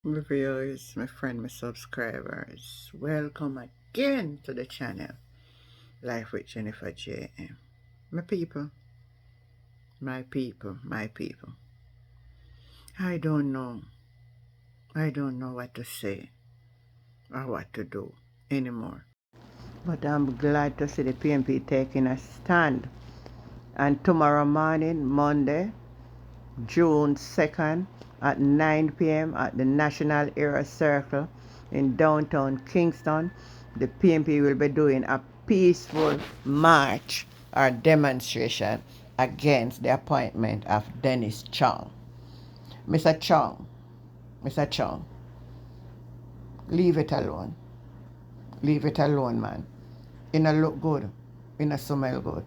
My viewers, my friend, my subscribers, welcome again to the channel, Life with Jennifer J.M. My people, my people, my people. I don't know. I don't know what to say or what to do anymore. But I'm glad to see the PNP taking a stand. And tomorrow morning, Monday, June 2nd, at 9 p.m. at the National Era Circle in downtown Kingston, the PNP will be doing a peaceful march or demonstration against the appointment of Dennis Chung. Mr. Chung, Mr. Chung, leave it alone. Leave it alone, man. It no look good. It no smell good.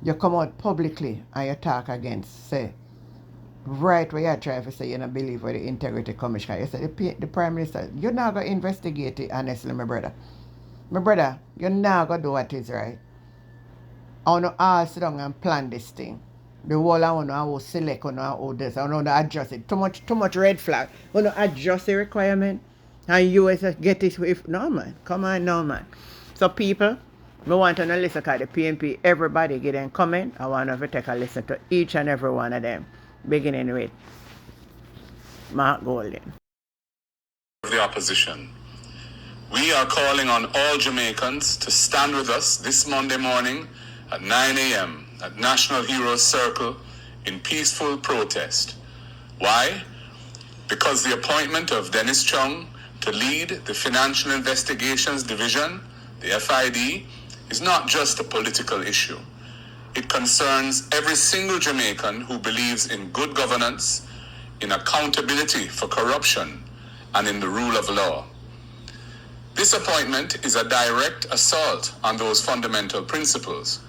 You come out publicly and you talk against, say, right where you're trying to say you don't believe with the integrity commission. You say the Prime Minister, you're not going to investigate it honestly, my brother. My brother, you're not going to do what is right. I want to all sit down and plan this thing. The whole I want to select on how this. I want to adjust it. Too much red flag. I want to adjust the requirement. And you get it with no man. Come on now, man. So people, I want to listen to the PNP. Everybody get them comment. I want to take a listen to each and every one of them. Beginning with Mark Golden. The opposition. We are calling on all Jamaicans to stand with us this Monday morning at 9 a.m. at National Heroes Circle in peaceful protest. Why? Because the appointment of Dennis Chung to lead the Financial Investigations Division, the FID, is not just a political issue. It concerns every single Jamaican who believes in good governance, in accountability for corruption, and in the rule of law. This appointment is a direct assault on those fundamental principles.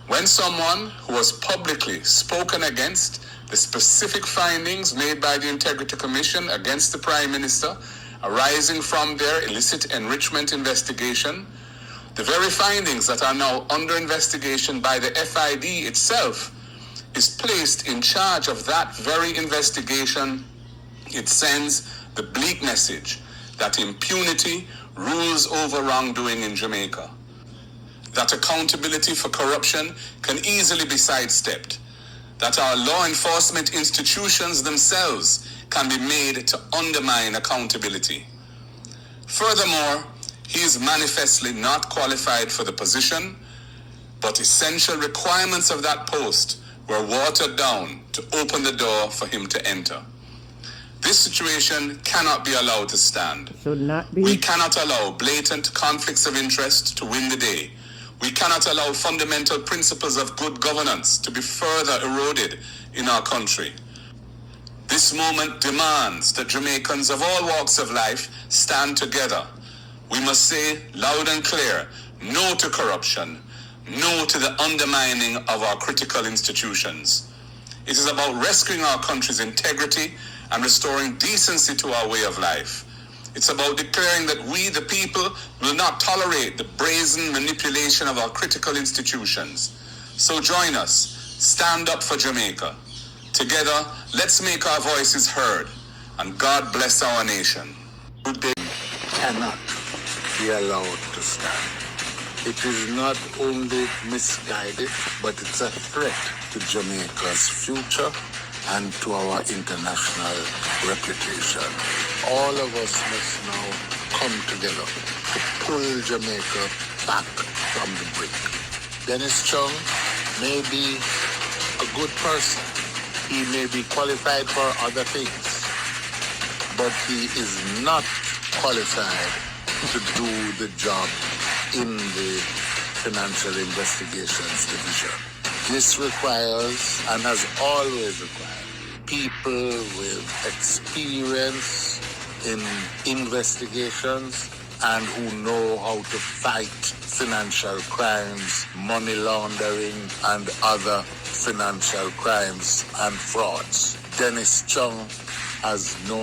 When someone who has publicly spoken against the specific findings made by the Integrity Commission against the Prime Minister arising from their illicit enrichment investigation, the very findings that are now under investigation by the FID itself, is placed in charge of that very investigation, it sends the bleak message that impunity rules over wrongdoing in Jamaica, that accountability for corruption can easily be sidestepped, that our law enforcement institutions themselves can be made to undermine accountability. Furthermore, he is manifestly not qualified for the position, but essential requirements of that post were watered down to open the door for him to enter. This situation cannot be allowed to stand. We cannot allow blatant conflicts of interest to win the day. We cannot allow fundamental principles of good governance to be further eroded in our country. This moment demands that Jamaicans of all walks of life stand together. We must say loud and clear, no to corruption, no to the undermining of our critical institutions. It is about rescuing our country's integrity and restoring decency to our way of life. It's about declaring that we, the people, will not tolerate the brazen manipulation of our critical institutions. So join us. Stand up for Jamaica. Together, let's make our voices heard. And God bless our nation. Good day cannot be allowed to stand. It is not only misguided, but it's a threat to Jamaica's future and to our international reputation. All of us must now come together to pull Jamaica back from the brink. Dennis Chung may be a good person. He may be qualified for other things, but he is not qualified to do the job in the Financial Investigations Division. This requires, and has always required, people with experience in investigations and who know how to fight financial crimes, money laundering, and other financial crimes and frauds. Dennis Chung has no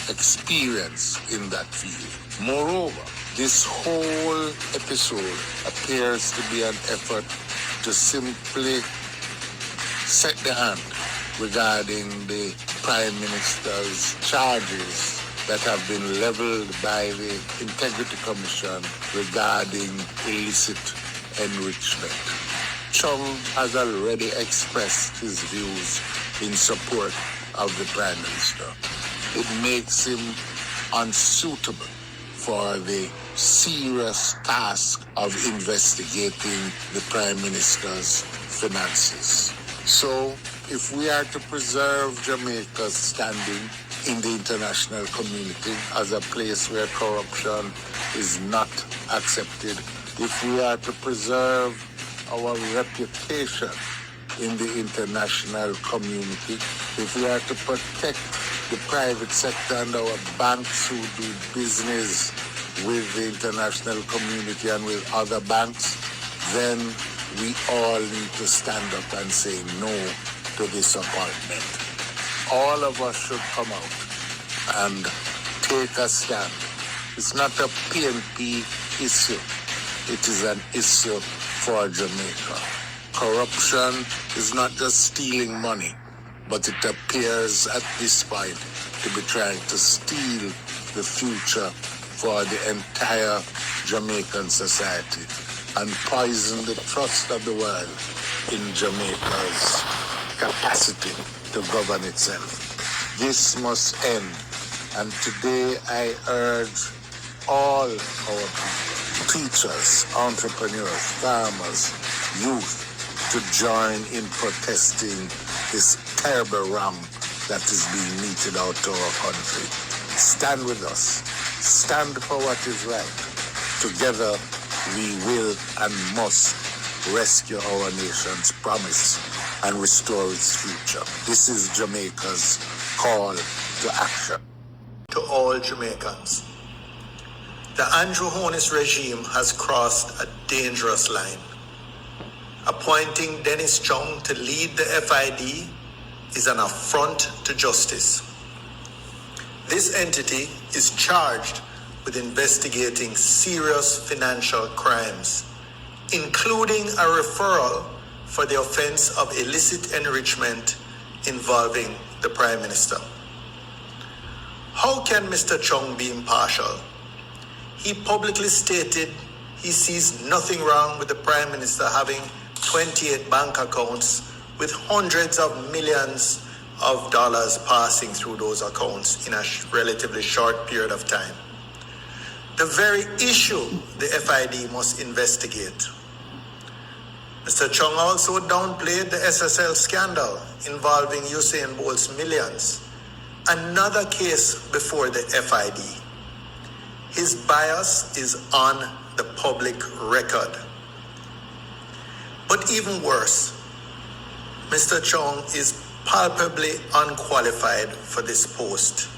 experience in that field. Moreover, this whole episode appears to be an effort to simply set the hand regarding the Prime Minister's charges that have been leveled by the Integrity Commission regarding illicit enrichment. Chung has already expressed his views in support of the Prime Minister. It makes him unsuitable for the serious task of investigating the Prime Minister's finances. So, if we are to preserve Jamaica's standing in the international community as a place where corruption is not accepted, if we are to preserve our reputation in the international community, if we are to protect the private sector and our banks who do business with the international community and with other banks, then we all need to stand up and say no to this appointment. All of us should come out and take a stand. It's not a PNP issue. It is an issue for Jamaica. Corruption is not just stealing money, but it appears at this point to be trying to steal the future for the entire Jamaican society and poison the trust of the world in Jamaica's capacity to govern itself. This must end, and today I urge all our people, teachers, entrepreneurs, farmers, youth, to join in protesting this terrible wrong that is being meted out to our country. Stand with us. Stand for what is right. Together, we will and must rescue our nation's promise and restore its future. This is Jamaica's call to action. To all Jamaicans, the Andrew Holness regime has crossed a dangerous line. Appointing Dennis Chung to lead the FID is an affront to justice. This entity is charged with investigating serious financial crimes, including a referral for the offense of illicit enrichment involving the Prime Minister. How can Mr. Chung be impartial? He publicly stated he sees nothing wrong with the Prime Minister having 28 bank accounts with hundreds of millions of dollars passing through those accounts in a relatively short period of time. The very issue the FID must investigate. Mr. Chung also downplayed the SSL scandal involving Usain Bolt's millions, another case before the FID. His bias is on the public record. But even worse, Mr. Chung is palpably unqualified for this post.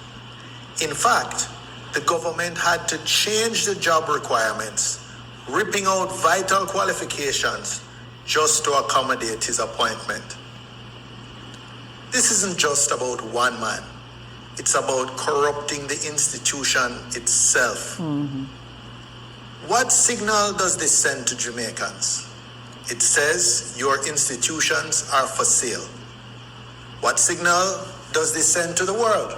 In fact, the government had to change the job requirements, ripping out vital qualifications just to accommodate his appointment. This isn't just about one man. It's about corrupting the institution itself. What signal does this send to Jamaicans? It says your institutions are for sale. What signal does this send to the world?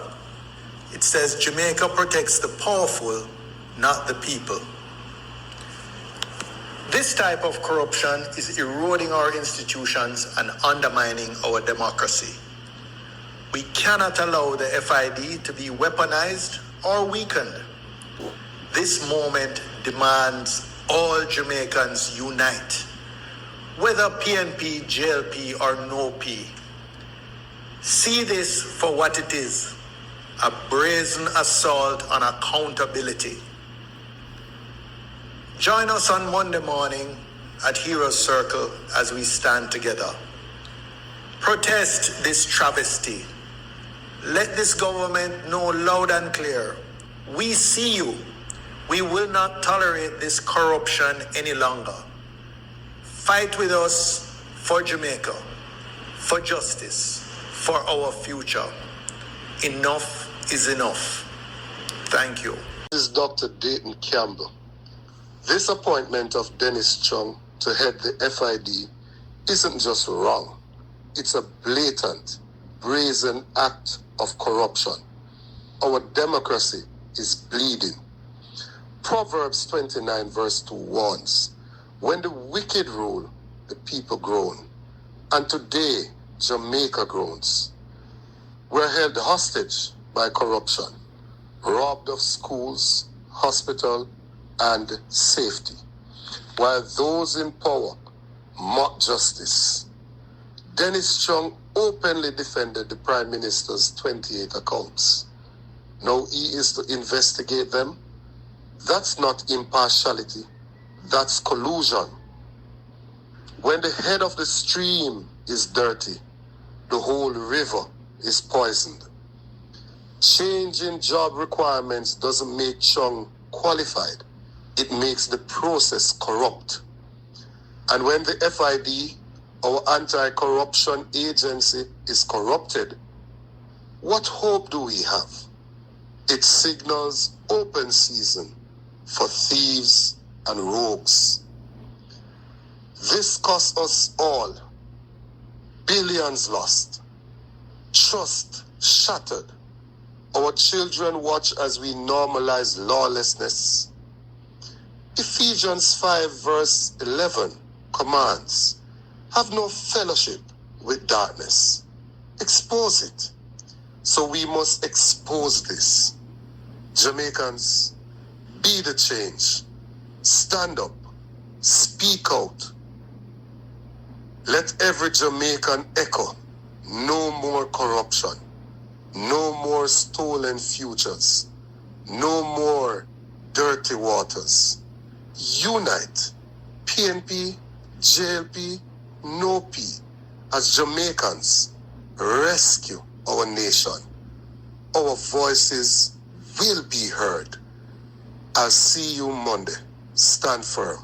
It says Jamaica protects the powerful, not the people. This type of corruption is eroding our institutions and undermining our democracy. We cannot allow the FID to be weaponized or weakened. This moment demands all Jamaicans unite, whether PNP, JLP, or no P. See this for what it is, a brazen assault on accountability. Join us on Monday morning at Heroes Circle as we stand together. Protest this travesty. Let this government know loud and clear, we see you. We will not tolerate this corruption any longer. Fight with us for Jamaica, for justice, for our future. Enough is enough. Thank you. This is Dr. Dayton Campbell. This appointment of Dennis Chung to head the FID isn't just wrong. It's a blatant brazen act of corruption. Our democracy is bleeding. Proverbs 29 verse 2 warns, when the wicked rule, the people groan. And today, Jamaica groans. We're held hostage by corruption, robbed of schools, hospital, and safety, while those in power mock justice. Dennis Chung openly defended the Prime Minister's 28 accounts. Now he is to investigate them. That's not impartiality, that's collusion. When the head of the stream is dirty, the whole river is poisoned. Changing job requirements doesn't make Chung qualified. It makes the process corrupt. And when the FID, our anti-corruption agency, is corrupted, what hope do we have? It signals open season for thieves and rogues. This cost us all. Billions lost. Trust shattered. Our children watch as we normalize lawlessness. Ephesians 5 verse 11 commands, have no fellowship with darkness. Expose it. So we must expose this. Jamaicans, be the change. Stand up. Speak out. Let every Jamaican echo, no more corruption, no more stolen futures, no more dirty waters. Unite. PNP, JLP, no P, as Jamaicans, rescue our nation. Our voices will be heard. I'll see you Monday. Stand firm.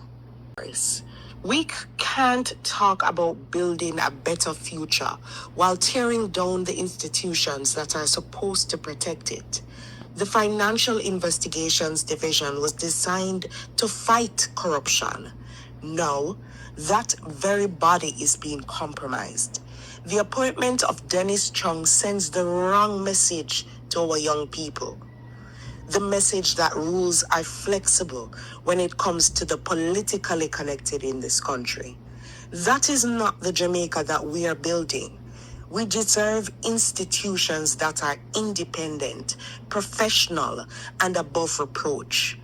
We can't talk about building a better future while tearing down the institutions that are supposed to protect it. The Financial Investigations Division was designed to fight corruption. Now, that very body is being compromised. The appointment of Dennis Chung sends the wrong message to our young people. The message that rules are flexible when it comes to the politically connected in this country. That is not the Jamaica that we are building. We deserve institutions that are independent, professional, and above reproach.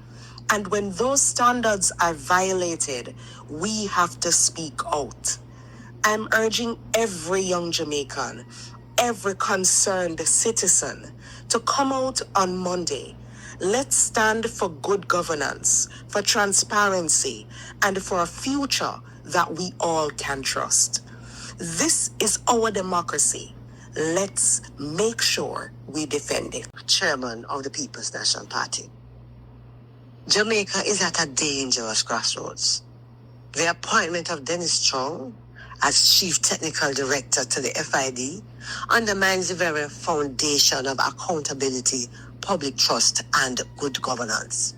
And when those standards are violated, we have to speak out. I'm urging every young Jamaican, every concerned citizen to come out on Monday. Let's stand for good governance, for transparency, and for a future that we all can trust. This is our democracy. Let's make sure we defend it. Chairman of the People's National Party. Jamaica is at a dangerous crossroads. The appointment of Dennis Chung as Chief Technical Director to the FID undermines the very foundation of accountability, public trust, and good governance.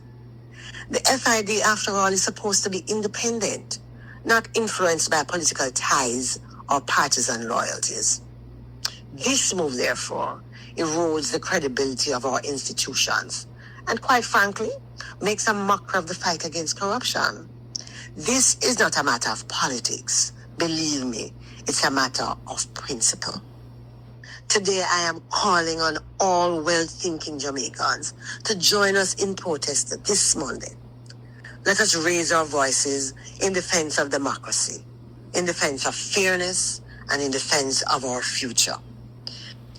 The FID, after all, is supposed to be independent, not influenced by political ties or partisan loyalties. This move, therefore, erodes the credibility of our institutions and, quite frankly, makes a mockery of the fight against corruption. This is not a matter of politics. Believe me, it's a matter of principle. Today, I am calling on all well-thinking Jamaicans to join us in protest this Monday. Let us raise our voices in defense of democracy, in defense of fairness, and in defense of our future.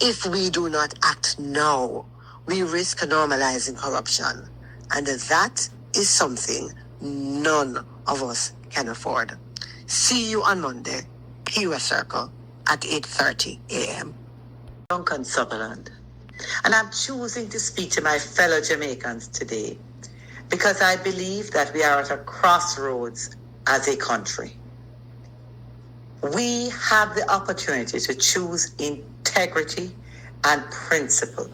If we do not act now, we risk normalizing corruption, and that is something none of us can afford. See you on Monday, Hero Circle, at 8:30 a.m. Duncan Sutherland, and I'm choosing to speak to my fellow Jamaicans today because I believe that we are at a crossroads as a country. We have the opportunity to choose integrity and principle.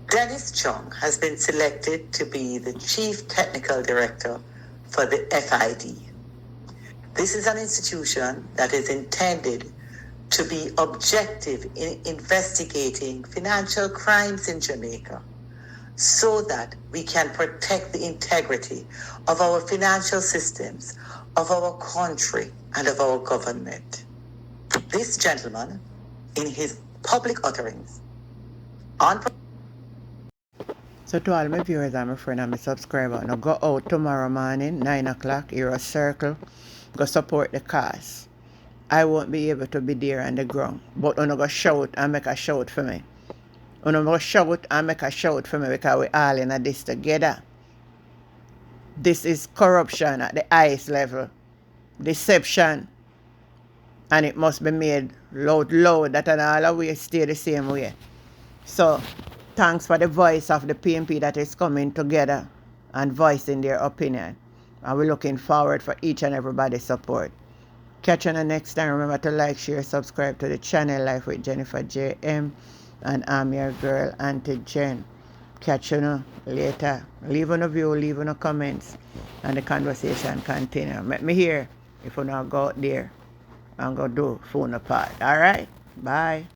Dennis Chung has been selected to be the Chief Technical Director for the FID. This is an institution that is intended to be objective in investigating financial crimes in Jamaica so that we can protect the integrity of our financial systems, of our country, and of our government. This gentleman, in his public utterings on... So to all my viewers and my friend and my subscriber, now go out tomorrow morning, 9 o'clock, Hero Circle, go support the cause. I won't be able to be there on the ground, but I'm going to shout and make a shout for me. I'm going to shout and make a shout for me because we all in this together. This is corruption at the highest level. Deception. And it must be made loud that and all always stay the same way. So, thanks for the voice of the PNP that is coming together and voicing their opinion. And we're looking forward for each and everybody's support. Catch you on the next time. Remember to like, share, subscribe to the channel Life with Jennifer JM. And I'm your girl, Auntie Jen. Catch you later. Leave on a view, leave on a comments. And the conversation continue. Let me hear if you not go out there and go do phone apart. Alright? Bye.